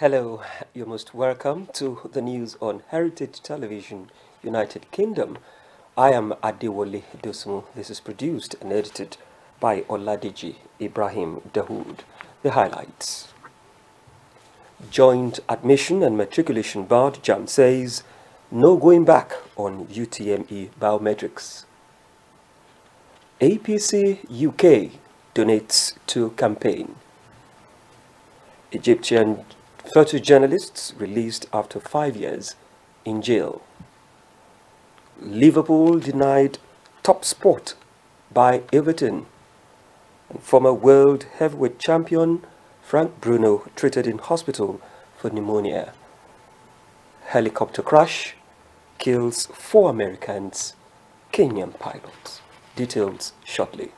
Hello, you're most welcome to the news on Heritage Television, United Kingdom. I am Adewole Dosumu. This is produced and edited by Oladiji Ibrahim Dahoud. The highlights. Joint Admission and Matriculation Board JAM says no going back on UTME biometrics. APC UK donates to campaign. Egyptian photojournalists released after 5 years in jail. Liverpool denied top spot by Everton. And former world heavyweight champion Frank Bruno treated in hospital for pneumonia. Helicopter crash kills 4 Americans, Kenyan pilots. Details shortly.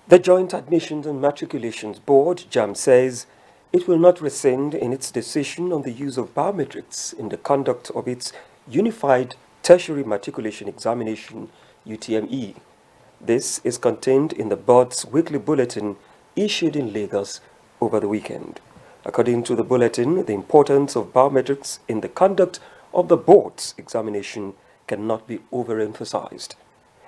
The Joint Admissions and Matriculations Board, JAM, says it will not rescind in its decision on the use of biometrics in the conduct of its Unified Tertiary Matriculation Examination, UTME. This is contained in the board's weekly bulletin issued in Lagos over the weekend. According to the bulletin, the importance of biometrics in the conduct of the board's examination cannot be overemphasized.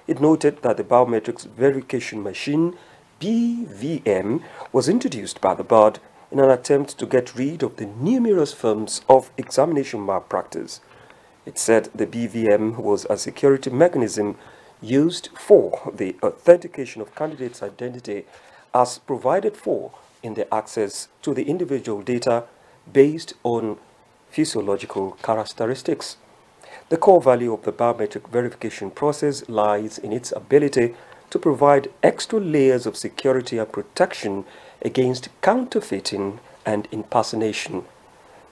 It noted that the biometrics verification machine, BVM, was introduced by the board in an attempt to get rid of the numerous forms of examination malpractice. It said the BVM was a security mechanism used for the authentication of candidates' identity as provided for in the access to the individual data based on physiological characteristics. The core value of the biometric verification process lies in its ability to provide extra layers of security and protection against counterfeiting and impersonation.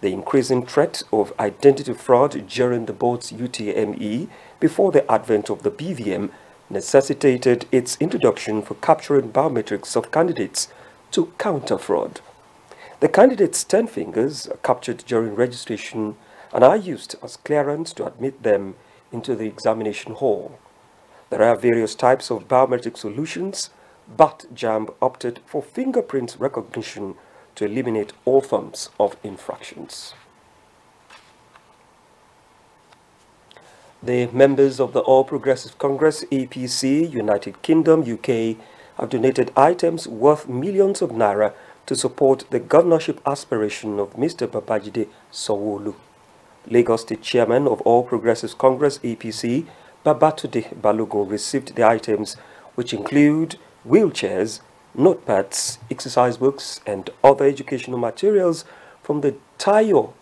The increasing threat of identity fraud during the board's UTME before the advent of the BVM necessitated its introduction for capturing biometrics of candidates to counter fraud. The candidates' 10 fingers are captured during registration and are used as clearance to admit them into the examination hall. There are various types of biometric solutions, but JAM opted for fingerprint recognition to eliminate all forms of infractions. The members of the All Progressive Congress APC, United Kingdom, UK, have donated items worth millions of naira to support the governorship aspiration of Mr. Babajide Sanwo-Olu. Lagos State Chairman of All Progressives Congress APC, Babatunde Balogun, received the items, which include wheelchairs, notepads, exercise books, and other educational materials from the Tayo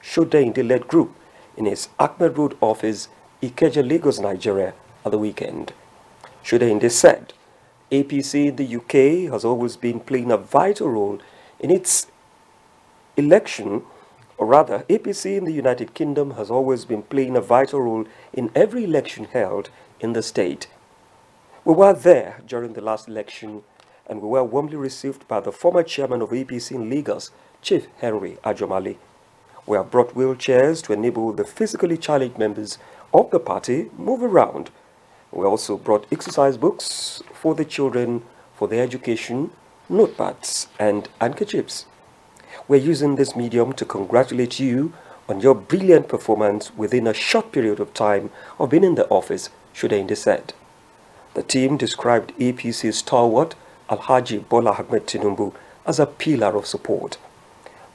Shodende-led group in his Ahmed Road office, Ikeja, Lagos, Nigeria, at the weekend. Shodende said, APC in the UK has always been playing a vital role in its election. Or rather, APC in the United Kingdom has always been playing a vital role in every election held in the state. We were there during the last election, and we were warmly received by the former chairman of APC in Lagos, Chief Henry Ajomale. We have brought wheelchairs to enable the physically challenged members of the party move around. We also brought exercise books for the children for their education, notepads, and handkerchiefs. We're using this medium to congratulate you on your brilliant performance within a short period of time of being in the office, Shodende said. The team described APC's stalwart, Alhaji Bola Ahmed Tinubu, as a pillar of support.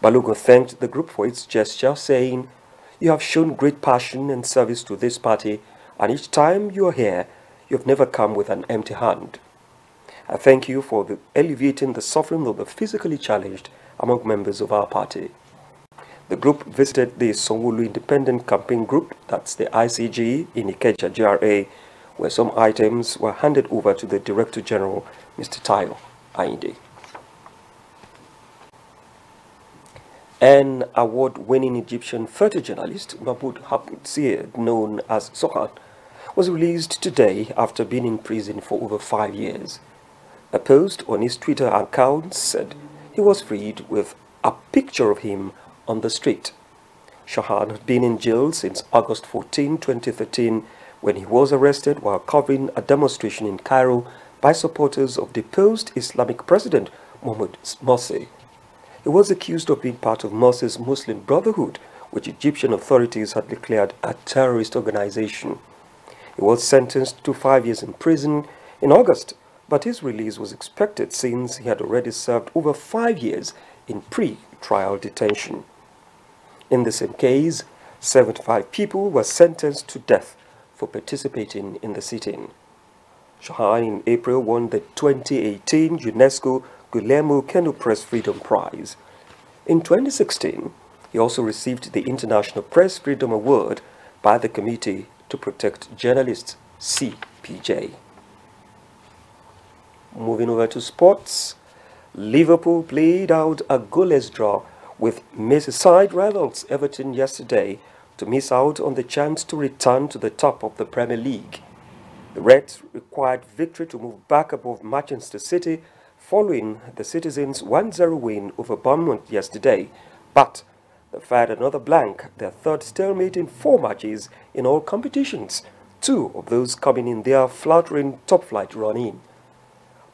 Balogun thanked the group for its gesture, saying, "You have shown great passion and service to this party, and each time you are here, you have never come with an empty hand. I thank you for alleviating the suffering of the physically challenged among members of our party." The group visited the Sanwo-Olu Independent Campaign Group, that's the ICG, in Ikeja, GRA, where some items were handed over to the Director General, Mr. Tayo Ayinde. An award-winning Egyptian photojournalist, Mahmoud Habib, known as Sohan, was released today after being in prison for over 5 years. A post on his Twitter account said he was freed with a picture of him on the street. Shahan had been in jail since August 14, 2013, when he was arrested while covering a demonstration in Cairo by supporters of deposed Islamic President Mohamed Morsi. He was accused of being part of Morsi's Muslim Brotherhood, which Egyptian authorities had declared a terrorist organization. He was sentenced to 5 years in prison in August, but his release was expected since he had already served over 5 years in pre-trial detention. In the same case, 75 people were sentenced to death for participating in the sit-in. Shahan in April won the 2018 UNESCO Guillermo Keno Press Freedom Prize. In 2016, he also received the International Press Freedom Award by the Committee to Protect Journalists, CPJ. Moving over to sports, Liverpool played out a goalless draw with Merseyside rivals Everton yesterday to miss out on the chance to return to the top of the Premier League. The Reds required victory to move back above Manchester City following the Citizens' 1-0 win over Bournemouth yesterday, but they fired another blank, their third stalemate in 4 matches in all competitions, 2 of those coming in their fluttering top-flight run-in.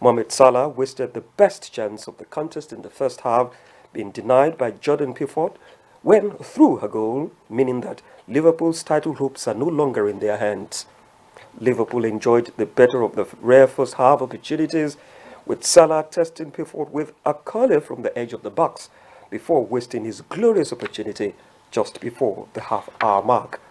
Mohamed Salah wasted the best chance of the contest in the first half, being denied by Jordan Pickford when through a goal, meaning that Liverpool's title hopes are no longer in their hands. Liverpool enjoyed the better of the rare first half opportunities, with Salah testing Pickford with a curler from the edge of the box before wasting his glorious opportunity just before the half-hour mark.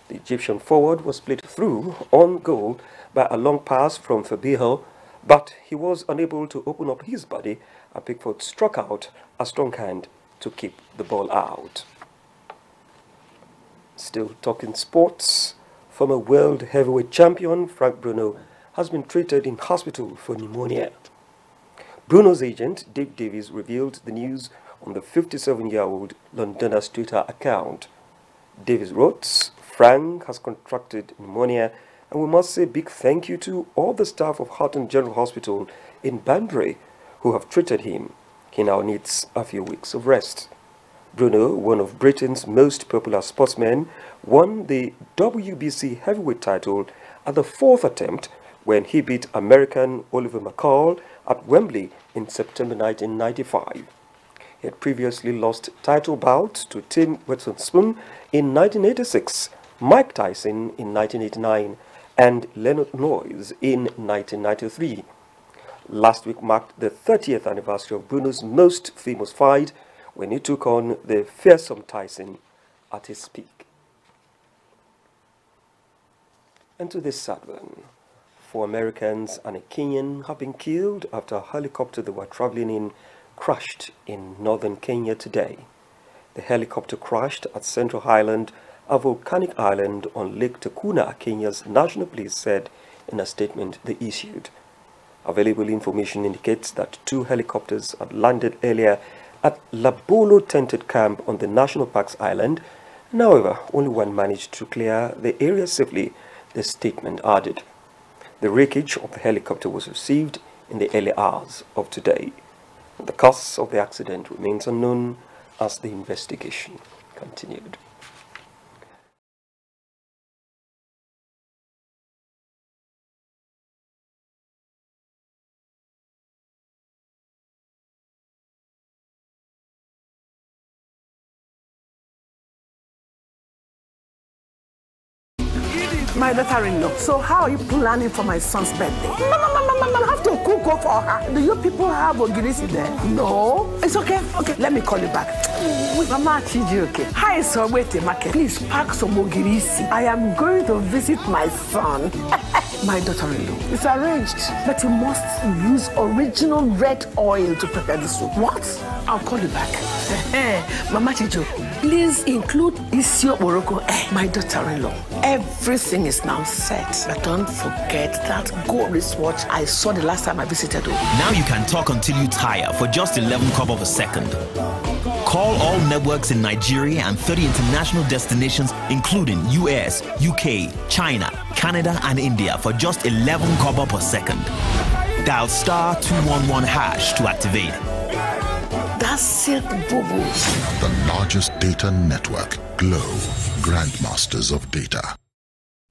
The Egyptian forward was split through on goal by a long pass from Fabinho, but he was unable to open up his body, and Pickford struck out a strong hand to keep the ball out. Still talking sports, former world heavyweight champion Frank Bruno has been treated in hospital for pneumonia. Bruno's agent, Dave Davies, revealed the news on the 57-year-old Londoner's Twitter account. Davies wrote, "Frank has contracted pneumonia, and we must say big thank you to all the staff of Houghton General Hospital in Banbury who have treated him. He now needs a few weeks of rest." Bruno, one of Britain's most popular sportsmen, won the WBC heavyweight title at the 4th attempt when he beat American Oliver McCall at Wembley in September 1995. He had previously lost title bouts to Tim Witherspoon in 1986, Mike Tyson in 1989, and Leonard Noyes in 1993. Last week marked the 30th anniversary of Bruno's most famous fight when he took on the fearsome Tyson at his peak. And to this sad one, 4 Americans and a Kenyan have been killed after a helicopter they were traveling in crashed in northern Kenya today. The helicopter crashed at Central Island, a volcanic island on Lake Takuna, Kenya's national police said in a statement they issued. Available information indicates that 2 helicopters had landed earlier at Labolo tented camp on the National Parks Island, and however, only one managed to clear the area safely, the statement added. The wreckage of the helicopter was received in the early hours of today. The cause of the accident remains unknown as the investigation continued. My daughter-in-law. So how are you planning for my son's birthday? I have to cook for her. Do you people have ogirisi there? No. It's okay. Okay, let me call you back. Mama Chiji, okay. Hi, so wait a market. Please pack some ogirisi. I am going to visit my son. My daughter-in-law. It's arranged. But you must use original red oil to prepare the soup. What? I'll call you back. Mama Chijo, please include Isio Morocco. My daughter-in-law. Everything is now set. But don't forget that gold wristwatch I saw the last time I visited. Now you can talk until you tire for just 11 kobo a second. Call all networks in Nigeria and 30 international destinations, including US, UK, China, Canada, and India for just 11 kobo per second. Dial star 211 hash to activate. That silk boo-boo. The largest data network, Glow, grandmasters of data.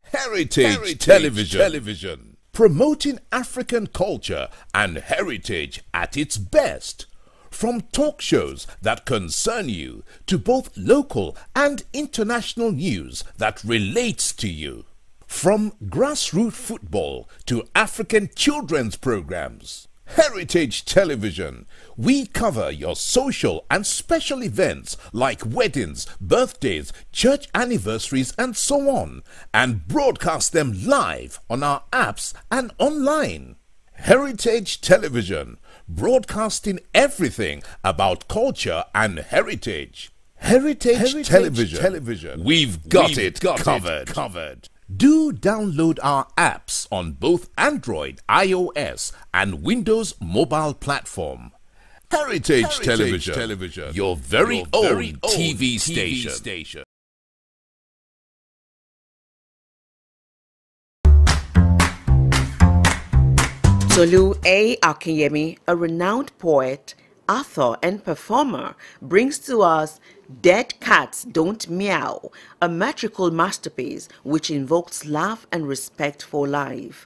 Heritage Television. Promoting African culture and heritage at its best. From talk shows that concern you to both local and international news that relates to you. From grassroots football to African children's programs. Heritage Television. We cover your social and special events like weddings, birthdays, church anniversaries and so on, and broadcast them live on our apps and online. Heritage Television, broadcasting everything about culture and heritage. Heritage Television. We've got it covered. Do download our apps on both Android, iOS, and Windows mobile platform. Heritage Television, your very own TV station. Tolu A. Akinyemi, a renowned poet, author, and performer, brings to us Dead Cats Don't Meow, a metrical masterpiece which invokes love and respect for life.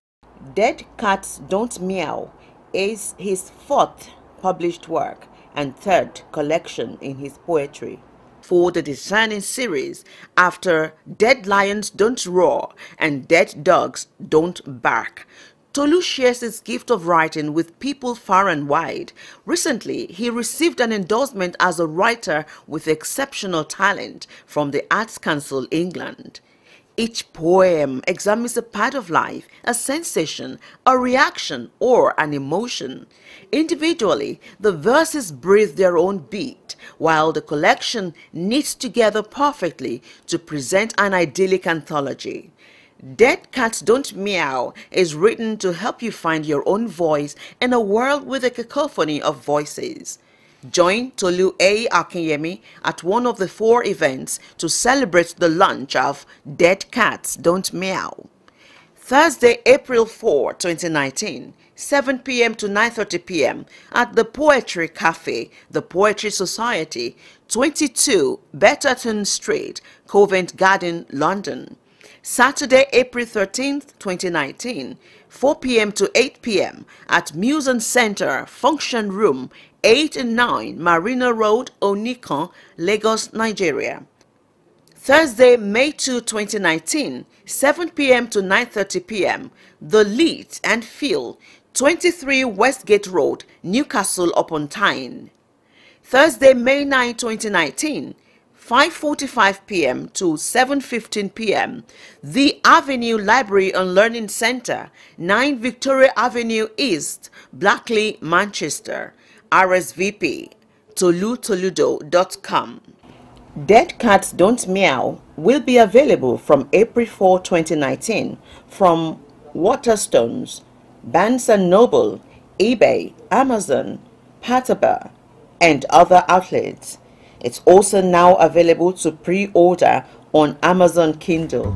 Dead Cats Don't Meow is his fourth published work and third collection in his poetry. For the discerning series, after Dead Lions Don't Roar and Dead Dogs Don't Bark, Tolu shares his gift of writing with people far and wide. Recently, he received an endorsement as a writer with exceptional talent from the Arts Council England. Each poem examines a part of life, a sensation, a reaction, or an emotion. Individually, the verses breathe their own beat, while the collection knits together perfectly to present an idyllic anthology. Dead Cats Don't Meow is written to help you find your own voice in a world with a cacophony of voices. Join Tolu A. Akinyemi at one of the 4 events to celebrate the launch of Dead Cats Don't Meow. Thursday, April 4, 2019, 7 p.m. to 9:30 p.m. at the Poetry Cafe, the Poetry Society, 22 Betterton Street, Covent Garden, London. Saturday, April 13th, 2019, 4 p.m. to 8 p.m. at Museum Center, Function Room, 8 and 9 Marina Road, Onikan, Lagos, Nigeria. Thursday, May 2, 2019, 7 p.m. to 9:30 p.m. The Lead and Feel, 23 Westgate Road, Newcastle upon Tyne. Thursday, May 9, 2019, 5:45 p.m. to 7:15 p.m. The Avenue Library and Learning Center, 9 Victoria Avenue East, Blackley, Manchester. RSVP, tolutoludo.com. Dead Cats Don't Meow will be available from April 4, 2019 from Waterstones, Barnes & Noble, eBay, Amazon, Pataba, and other outlets. It's also now available to pre-order on Amazon Kindle.